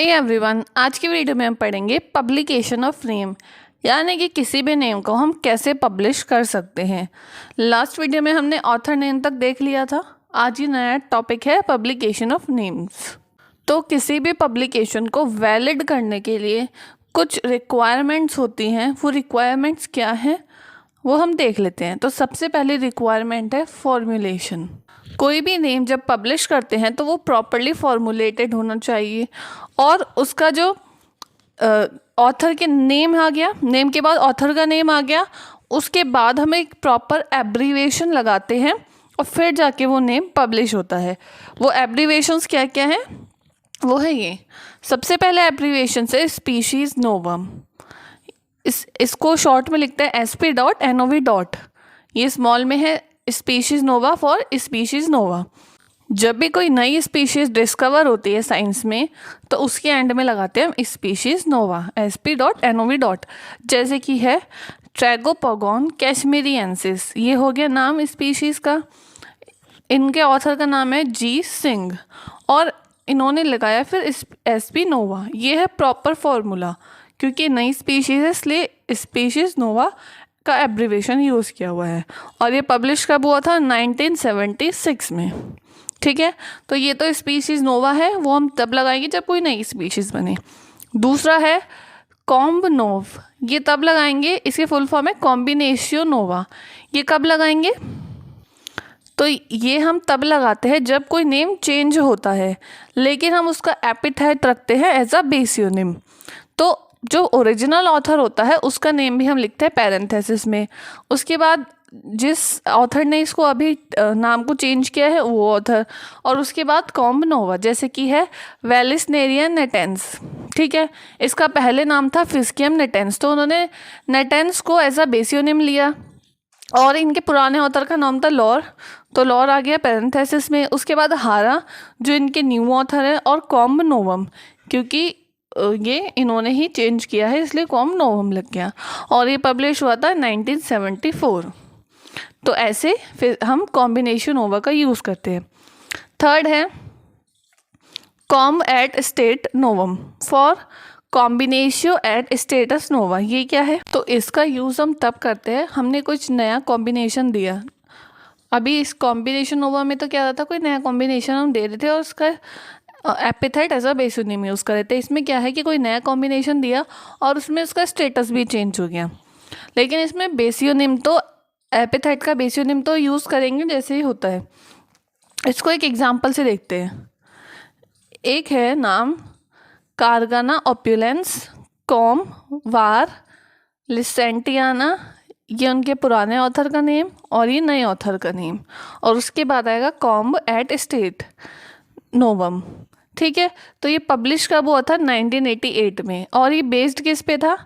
Hey everyone, आज की video में हम पढ़ेंगे पब्लिकेशन ऑफ नेम, यानी कि किसी भी नेम को हम कैसे पब्लिश कर सकते हैं। लास्ट वीडियो में हमने ऑथर नेम तक देख लिया था। आज ही नया टॉपिक है पब्लिकेशन ऑफ नेम्स। तो किसी भी पब्लिकेशन को वैलिड करने के लिए कुछ रिक्वायरमेंट्स होती हैं। वो रिक्वायरमेंट्स क्या हैं वो हम देख लेते हैं। तो सबसे पहली रिक्वायरमेंट है फॉर्मुलेशन। कोई भी नेम जब पब्लिश करते हैं तो वो प्रॉपरली फॉर्मुलेटेड होना चाहिए, और उसका जो ऑथर के नेम आ गया, नेम के बाद ऑथर का नेम आ गया, उसके बाद हम एक प्रॉपर एब्रीविएशन लगाते हैं और फिर जाके वो नेम पब्लिश होता है। वो एब्रीविएशंस क्या क्या हैं वो है ये। सबसे पहले एब्रीविएशन है स्पीशीज़ नोवम। इसको शॉर्ट में लिखते हैं SP.NOV. ये स्मॉल में है स्पीशीज़ नोवा फॉर स्पीशीज़ नोवा। जब भी कोई नई स्पीशीज़ डिस्कवर होती है साइंस में तो उसके एंड में लगाते हैं हम स्पीशीज़ नोवा SP.NOV. जैसे कि है ट्रैगोपोगोन कैशमीरियंसिस, ये हो गया नाम स्पीशीज़ का। इनके ऑथर का नाम है जी सिंह और इन्होंने लगाया फिर SP नोवा। ये है प्रॉपर फॉर्मूला, क्योंकि नई स्पीशीज़ है इसलिए स्पीशीज़ नोवा का एब्रीविएशन यूज़ किया हुआ है। और ये पब्लिश कब हुआ था? 1976 में। ठीक है, तो ये तो स्पीशीज़ नोवा है, वो हम तब लगाएंगे जब कोई नई स्पीशीज़ बने। दूसरा है कॉम्ब नोव, ये तब लगाएंगे, इसके फुल फॉर्म है कॉम्बिनेशियो नोवा। ये कब लगाएंगे? तो ये हम तब लगाते हैं जब कोई नेम चेंज होता है लेकिन हम उसका एपिथेट रखते हैं एज अ बेसियोनिम। तो जो ओरिजिनल ऑथर होता है उसका नेम भी हम लिखते हैं पैरेंथेसिस में। उसके बाद जिस ऑथर ने इसको अभी नाम को चेंज किया है वो ऑथर, और उसके बाद कॉम्ब नोवा, जैसे कि है वेलिसनेरियन नेटेंस। ठीक है, इसका पहले नाम था फिस्कियम नेटेंस, तो उन्होंने नेटेंस को एज अ बेसियोनिम लिया। और इनके पुराने ऑथर का नाम था लॉर, तो लॉर आ गया पैरेंथेसिस में। उसके बाद हारा जो इनके न्यू ऑथर है, और कॉम्ब नोवम, क्योंकि ये इन्होंने ही चेंज किया है इसलिए कॉम्ब नोवम लग गया, और ये पब्लिश हुआ था 1974। तो ऐसे फिर हम कॉम्बिनेशन नोवा का यूज़ करते हैं। थर्ड है कॉम्ब एट स्टेट नोवम फॉर कॉम्बिनेशियो एट स्टेटस नोवा। ये क्या है? तो इसका यूज़ हम तब करते हैं हमने कुछ नया कॉम्बिनेशन दिया। अभी इस कॉम्बिनेशन नोवा में तो क्या होता था, कोई नया कॉम्बिनेशन हम दे रहे थे और उसका एपिथेट एज अ बेसियोनिम यूज़ कर रहे थे। इसमें क्या है कि कोई नया कॉम्बिनेशन दिया और उसमें उसका स्टेटस भी चेंज हो गया, लेकिन इसमें बेसियोनिम तो एपिथेट का बेसियोनिम तो यूज़ करेंगे जैसे ही होता है। इसको एक एग्जांपल से देखते हैं। एक है नाम कार्गाना ओप्युलेंस कॉम वार लिसेंटियाना, ये उनके पुराने ऑथर का नेम और ये नए ऑथर का नेम, और उसके बाद आएगा कॉम्ब एट स्टेट नोवम। ठीक है, तो ये पब्लिश कब हुआ था? 1988 में। और ये बेस्ड किस पे था?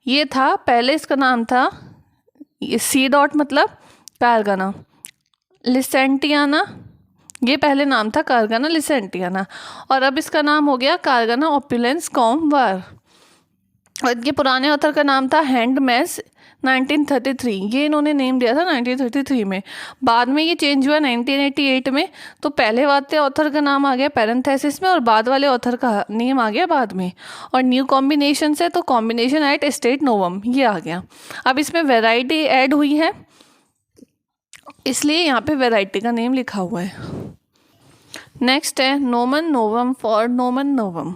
ये था, पहले इसका नाम था C. मतलब कारगाना लिसेंटियाना, ये पहले नाम था कारगाना लिसेंटियाना, और अब इसका नाम हो गया कारगाना ओप्युलेंस कॉम वार। और इनके पुराने ऑथर का नाम था हैंडमेस 1933, ये इन्होंने नेम दिया था 1933 में। बाद में ये चेंज हुआ 1988 में। तो पहले वाले ऑथर का नाम आ गया पैरेंथेसिस में और बाद वाले ऑथर का नेम आ गया बाद में। और न्यू कॉम्बिनेशन से तो कॉम्बिनेशन एट स्टेट नोवम ये आ गया। अब इसमें वैरायटी ऐड हुई है इसलिए यहाँ पे वैरायटी का नेम लिखा हुआ है। नेक्स्ट है Noman Novum for Noman Novum,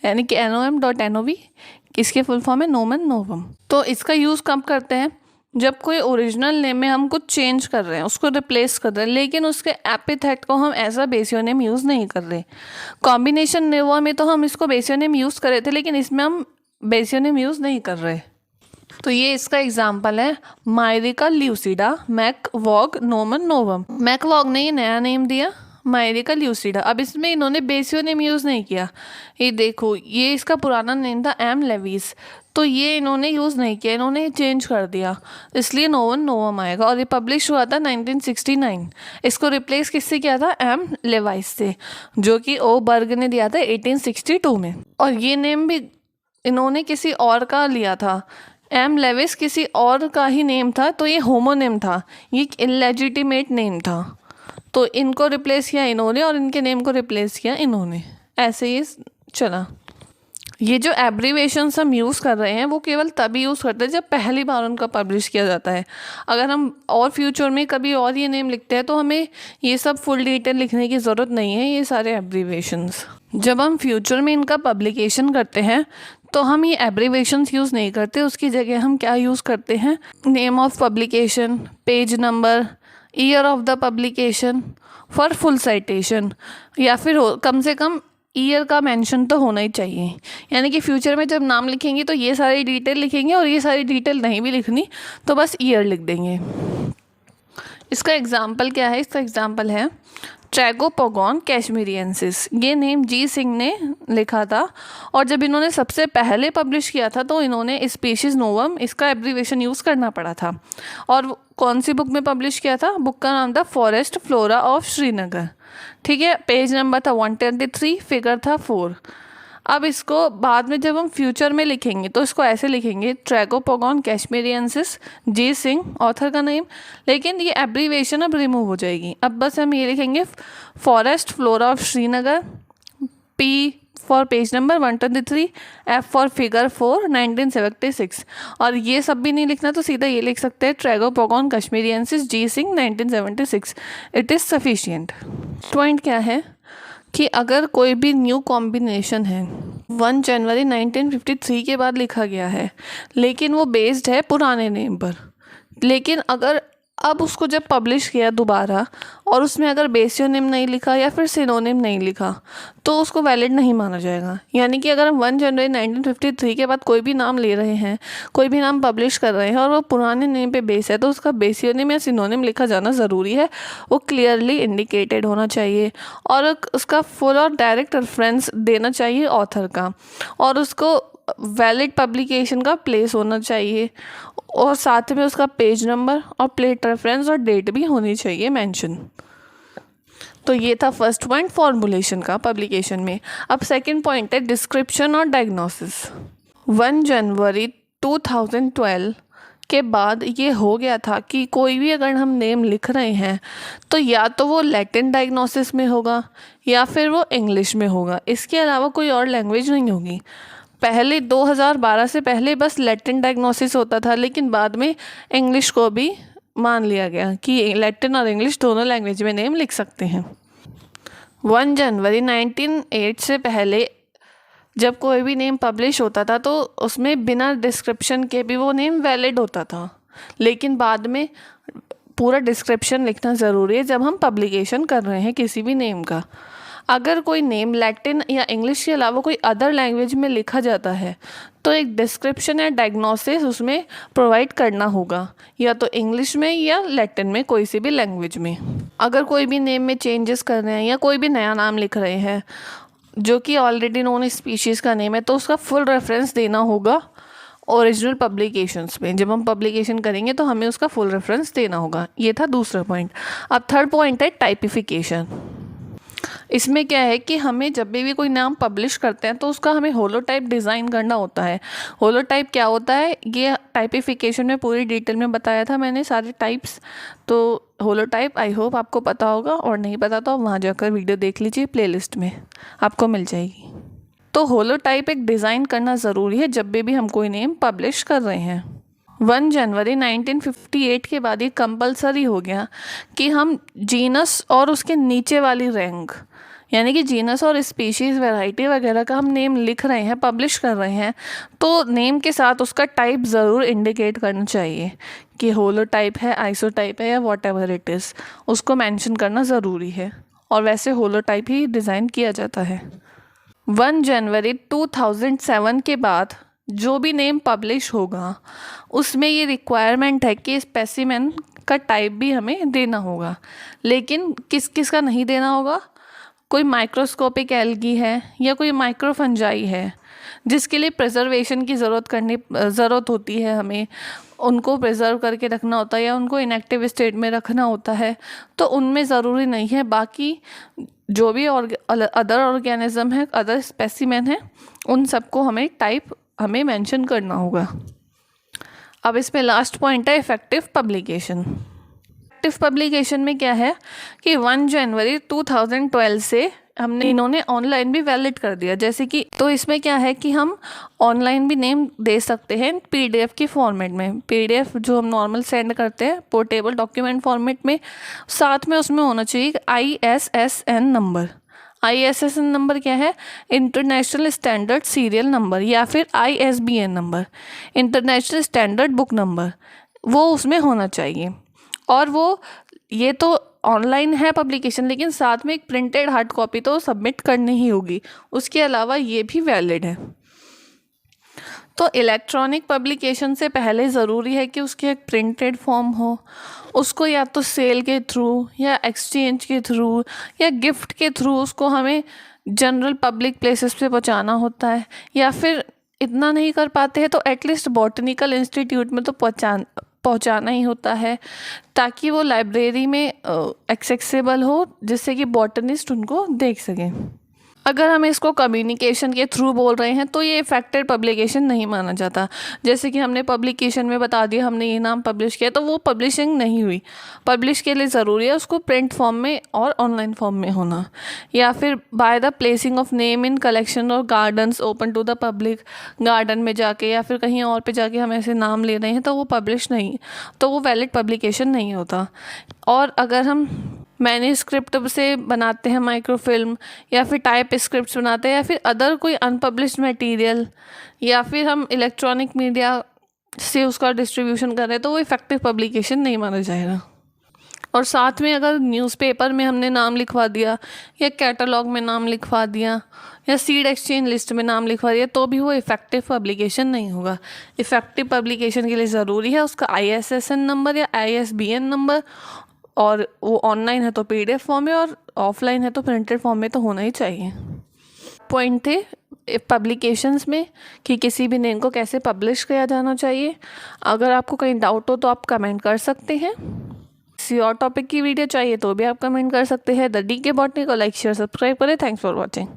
यानी कि NOM.NOV, इसके फुल फॉर्म है नोमन नोवम। तो इसका यूज़ कब करते हैं? जब कोई ओरिजिनल नेम में हम कुछ चेंज कर रहे हैं, उसको रिप्लेस कर रहे हैं, लेकिन उसके एपिथेट को हम एज अ बेसियोनिम यूज़ नहीं कर रहे। कॉम्बिनेशन नोवा में तो हम इसको बेसियोनिम यूज़ कर रहे थे, लेकिन इसमें हम बेसियोनिम यूज़ नहीं कर रहे। तो ये इसका एग्जाम्पल है मायरिका ल्यूसिडा मैकवॉग नोमन नोवम। मैकवॉग ने ये नया नेम दिया मायरिका ल्यूसिडा। अब इसमें इन्होंने बेसियोनिम यूज़ नहीं किया। ये देखो, ये इसका पुराना नेम था M. लेविस, तो ये इन्होंने यूज़ नहीं किया, इन्होंने चेंज कर दिया, इसलिए नोवन नोवम आएगा। और ये पब्लिश हुआ था 1969। इसको रिप्लेस किससे किया था? M. लेवाइस से, जो कि O. बर्ग ने दिया था 1862 में। और ये नेम भी इन्होंने किसी और का लिया था। M. लेविस किसी और का ही नेम था, तो ये होमोनेम था, ये इलेजिटिमेट नेम था। तो इनको रिप्लेस किया इन्होंने और इनके नेम को रिप्लेस किया इन्होंने, ऐसे ही चला। ये जो एब्रीवेशंस हम यूज़ कर रहे हैं वो केवल तभी यूज़ करते हैं जब पहली बार उनका पब्लिश किया जाता है। अगर हम और फ्यूचर में कभी और ये नेम लिखते हैं तो हमें ये सब फुल डिटेल लिखने की ज़रूरत नहीं है, ये सारे एब्रीवेशंस। जब हम फ्यूचर में इनका पब्लिकेशन करते हैं तो हम ये एब्रीवेशंस यूज़ नहीं करते, उसकी जगह हम क्या यूज़ करते हैं, name of publication, page number, year of the publication for full citation, या फिर कम से कम ईयर का मेंशन तो होना ही चाहिए। यानी कि फ्यूचर में जब नाम लिखेंगे तो ये सारी डिटेल लिखेंगे, और ये सारी डिटेल नहीं भी लिखनी तो बस ईयर लिख देंगे। इसका एग्जाम्पल क्या है, इसका एग्जाम्पल है ट्रैगोपोगॉन कैशमीरियंसिस। ये नेम जी सिंह ने लिखा था, और जब इन्होंने सबसे पहले पब्लिश किया था तो इन्होंने स्पीशीज़ नोवम इसका एब्रीवेशन यूज़ करना पड़ा था। और कौन सी बुक में पब्लिश किया था, बुक का नाम था फॉरेस्ट फ्लोरा ऑफ श्रीनगर। ठीक है, पेज नंबर था 123, फिगर था 4। अब इसको बाद में जब हम फ्यूचर में लिखेंगे तो इसको ऐसे लिखेंगे, ट्रैगोपोगॉन कैशमीरियंसिस, जी सिंह ऑथर का नेम, लेकिन ये एब्रीवेशन अब रिमूव हो जाएगी। अब बस हम ये लिखेंगे forest flora of Srinagar, P for page number 123, F for figure 4, 1976। और ये सब भी नहीं लिखना तो सीधा ये लिख सकते हैं, ट्रैगोपोगॉन कैशमीरियंसिस, G Singh, 1976। It is sufficient. Point क्या है कि अगर कोई भी न्यू कॉम्बिनेशन है 1 जनवरी 1953 के बाद लिखा गया है, लेकिन वो बेस्ड है पुराने नेम पर, लेकिन अगर अब उसको जब पब्लिश किया दोबारा और उसमें अगर बेसियोनिम नहीं लिखा या फिर सिनोनिम नहीं लिखा तो उसको वैलिड नहीं माना जाएगा। यानी कि अगर हम 1 जनवरी 1953 के बाद कोई भी नाम ले रहे हैं, कोई भी नाम पब्लिश कर रहे हैं और वो पुराने नेम पे बेस है, तो उसका बेसियोनिम या सिनोनिम लिखा जाना ज़रूरी है। वो क्लियरली इंडिकेटेड होना चाहिए, और उसका फुल और डायरेक्ट रेफरेंस देना चाहिए ऑथर का, और उसको वैलिड पब्लिकेशन का प्लेस होना चाहिए, और साथ में उसका पेज नंबर और प्लेट रेफरेंस और डेट भी होनी चाहिए मेंशन। तो ये था फर्स्ट पॉइंट फॉर्मुलेशन का पब्लिकेशन में। अब सेकंड पॉइंट है डिस्क्रिप्शन और डायग्नोसिस। 1 जनवरी 2012 के बाद ये हो गया था कि कोई भी अगर हम नेम लिख रहे हैं तो या तो वो लैटिन डायग्नोसिस में होगा या फिर वो इंग्लिश में होगा, इसके अलावा कोई और लैंग्वेज नहीं होगी। पहले 2012 से पहले बस लैटिन डायग्नोसिस होता था, लेकिन बाद में इंग्लिश को भी मान लिया गया कि लैटिन और इंग्लिश दोनों लैंग्वेज में नेम लिख सकते हैं। 1 जनवरी 1908 से पहले जब कोई भी नेम पब्लिश होता था तो उसमें बिना डिस्क्रिप्शन के भी वो नेम वैलिड होता था, लेकिन बाद में पूरा डिस्क्रिप्शन लिखना ज़रूरी है जब हम पब्लिकेशन कर रहे हैं किसी भी नेम का। अगर कोई नेम लैटिन या इंग्लिश के अलावा कोई अदर लैंग्वेज में लिखा जाता है तो एक डिस्क्रिप्शन या डायग्नोसिस उसमें प्रोवाइड करना होगा, या तो इंग्लिश में या लैटिन में, कोई सी भी लैंग्वेज में। अगर कोई भी नेम में चेंजेस कर रहे हैं या कोई भी नया नाम लिख रहे हैं जो कि ऑलरेडी नोन स्पीशीज़ का नेम है, तो उसका फुल रेफरेंस देना होगा ओरिजिनल पब्लिकेशंस में। जब हम पब्लिकेशन करेंगे तो हमें उसका फुल रेफरेंस देना होगा। ये था दूसरा पॉइंट। अब थर्ड पॉइंट है टाइपिफिकेशन। इसमें क्या है कि हमें जब भी कोई नाम पब्लिश करते हैं तो उसका हमें होलोटाइप डिज़ाइन करना होता है। होलोटाइप क्या होता है, ये टाइपिफिकेशन में पूरी डिटेल में बताया था मैंने सारे टाइप्स। तो होलोटाइप आई होप आपको पता होगा, और नहीं पता तो आप वहाँ जाकर वीडियो देख लीजिए, प्लेलिस्ट में आपको मिल जाएगी। तो होलोटाइप एक डिज़ाइन करना ज़रूरी है जब भी हम कोई नेम पब्लिश कर रहे हैं। 1 जनवरी 1958 के बाद ये कंपलसरी हो गया कि हम जीनस और उसके नीचे वाली रैंक, यानी कि जीनस और स्पीशीज़ वैरायटी वगैरह का हम नेम लिख रहे हैं, पब्लिश कर रहे हैं, तो नेम के साथ उसका टाइप ज़रूर इंडिकेट करना चाहिए कि होलोटाइप है, आइसोटाइप है, या वॉट एवर इट इज़, उसको मेंशन करना ज़रूरी है। और वैसे होलोटाइप ही डिज़ाइन किया जाता है। 1 जनवरी 2007 के बाद जो भी नेम पब्लिश होगा उसमें ये रिक्वायरमेंट है कि स्पेसिमेन का टाइप भी हमें देना होगा, लेकिन किस किस का नहीं देना होगा। कोई माइक्रोस्कोपिक एल्गी है या कोई माइक्रोफंजाई है जिसके लिए प्रिजर्वेशन की ज़रूरत होती है, हमें उनको प्रिजर्व करके रखना होता है या उनको इनएक्टिव स्टेट में रखना होता है, तो उनमें ज़रूरी नहीं है। बाकी जो भी अदर ऑर्गेनिज्म है, अदर स्पेसिमेन है, उन सबको हमें मेंशन करना होगा। अब इसमें लास्ट पॉइंट है इफ़ेक्टिव पब्लिकेशन। इफ़ेक्टिव पब्लिकेशन में क्या है कि 1 जनवरी 2012 से हमने इन्होंने ऑनलाइन भी वैलिड कर दिया। जैसे कि तो इसमें क्या है कि हम ऑनलाइन भी नेम दे सकते हैं पीडीएफ की फॉर्मेट में। पीडीएफ जो हम नॉर्मल सेंड करते हैं पोर्टेबल डॉक्यूमेंट फॉर्मेट में, साथ में उसमें होना चाहिए ISSN नंबर। ISSN नंबर क्या है? इंटरनेशनल स्टैंडर्ड सीरियल नंबर, या फिर ISBN number, international standard book number, वो उसमें होना चाहिए। और वो ये तो ऑनलाइन है पब्लिकेशन, लेकिन साथ में एक प्रिंटेड हार्ड कॉपी तो सबमिट करनी ही होगी। उसके अलावा ये भी वैलिड है। तो इलेक्ट्रॉनिक पब्लिकेशन से पहले ज़रूरी है कि उसकी एक प्रिंटेड फॉर्म हो, उसको या तो सेल के थ्रू या एक्सचेंज के थ्रू या गिफ्ट के थ्रू उसको हमें जनरल पब्लिक प्लेसेस पे पहुंचाना होता है, या फिर इतना नहीं कर पाते हैं तो एटलीस्ट बॉटनिकल इंस्टीट्यूट में तो पहुंचाना ही होता है, ताकि वो लाइब्रेरी में एक्सेसिबल हो, जिससे कि बॉटनिस्ट उनको देख सकें। अगर हम इसको कम्युनिकेशन के थ्रू बोल रहे हैं तो ये इफेक्टेड पब्लिकेशन नहीं माना जाता। जैसे कि हमने पब्लिकेशन में बता दिया हमने ये नाम पब्लिश किया, तो वो पब्लिशिंग नहीं हुई। पब्लिश के लिए ज़रूरी है उसको प्रिंट फॉर्म में और ऑनलाइन फॉर्म में होना, या फिर by the placing of name in collection और gardens open to the public. Garden में जाके या फिर कहीं और पे जाके हम ऐसे नाम ले रहे हैं तो वो पब्लिश नहीं, तो वो वैलिड पब्लिकेशन नहीं होता। और अगर हम मैन्युस्क्रिप्ट से बनाते हैं माइक्रोफिल्म, या फिर टाइप स्क्रिप्ट्स बनाते हैं, या फिर अदर कोई अनपब्लिश्ड मटेरियल, या फिर हम इलेक्ट्रॉनिक मीडिया से उसका डिस्ट्रीब्यूशन कर रहे हैं, तो वो इफेक्टिव पब्लिकेशन नहीं माना जाएगा। और साथ में अगर न्यूज़पेपर में हमने नाम लिखवा दिया, या कैटलॉग में नाम लिखवा दिया, या सीड एक्सचेंज लिस्ट में नाम लिखवा दिया, तो भी वो इफेक्टिव पब्लिकेशन नहीं होगा। इफेक्टिव पब्लिकेशन के लिए ज़रूरी है उसका ISSN नंबर या ISBN नंबर, और वो ऑनलाइन है तो PDF फॉर्म में, और ऑफलाइन है तो प्रिंटेड फॉर्म में तो होना ही चाहिए। पॉइंट थे पब्लिकेशंस में कि किसी भी नेम को कैसे पब्लिश किया जाना चाहिए। अगर आपको कहीं डाउट हो तो आप कमेंट कर सकते हैं। किसी और टॉपिक की वीडियो चाहिए तो भी आप कमेंट कर सकते हैं। द DK बॉटनी को लाइक शेयर सब्सक्राइब करें। Thanks for watching.